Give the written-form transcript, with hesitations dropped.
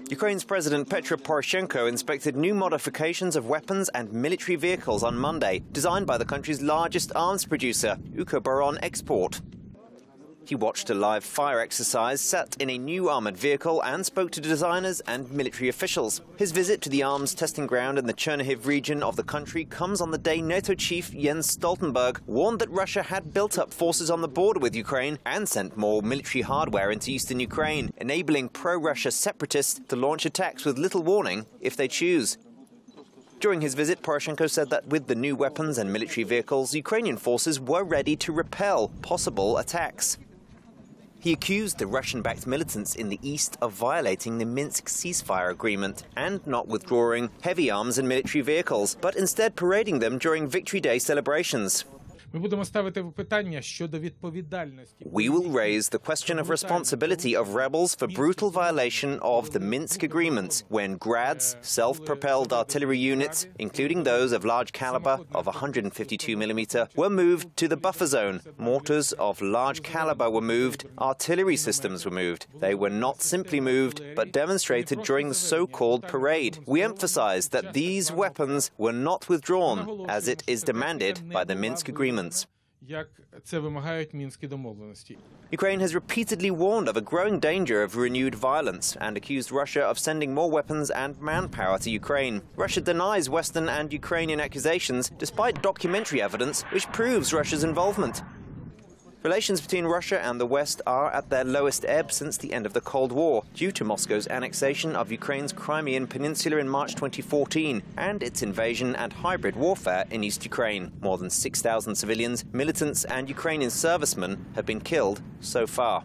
Ukraine's President Petro Poroshenko inspected new modifications of weapons and military vehicles on Monday, designed by the country's largest arms producer, Ukroboronexport. He watched a live fire exercise set in a new armoured vehicle and spoke to designers and military officials. His visit to the arms testing ground in the Chernihiv region of the country comes on the day NATO chief Jens Stoltenberg warned that Russia had built up forces on the border with Ukraine and sent more military hardware into eastern Ukraine, enabling pro-Russia separatists to launch attacks with little warning if they choose. During his visit, Poroshenko said that with the new weapons and military vehicles, Ukrainian forces were ready to repel possible attacks. He accused the Russian-backed militants in the east of violating the Minsk ceasefire agreement and not withdrawing heavy arms and military vehicles, but instead parading them during Victory Day celebrations. We will raise the question of responsibility of rebels for brutal violation of the Minsk agreements when Grad's self-propelled artillery units, including those of large caliber of 152mm, were moved to the buffer zone. Mortars of large caliber were moved, artillery systems were moved. They were not simply moved, but demonstrated during the so-called parade. We emphasized that these weapons were not withdrawn, as it is demanded by the Minsk agreements. Ukraine has repeatedly warned of a growing danger of renewed violence and accused Russia of sending more weapons and manpower to Ukraine. Russia denies Western and Ukrainian accusations despite documentary evidence which proves Russia's involvement. Relations between Russia and the West are at their lowest ebb since the end of the Cold War, due to Moscow's annexation of Ukraine's Crimean Peninsula in March 2014 and its invasion and hybrid warfare in East Ukraine. More than 6,000 civilians, militants and Ukrainian servicemen have been killed so far.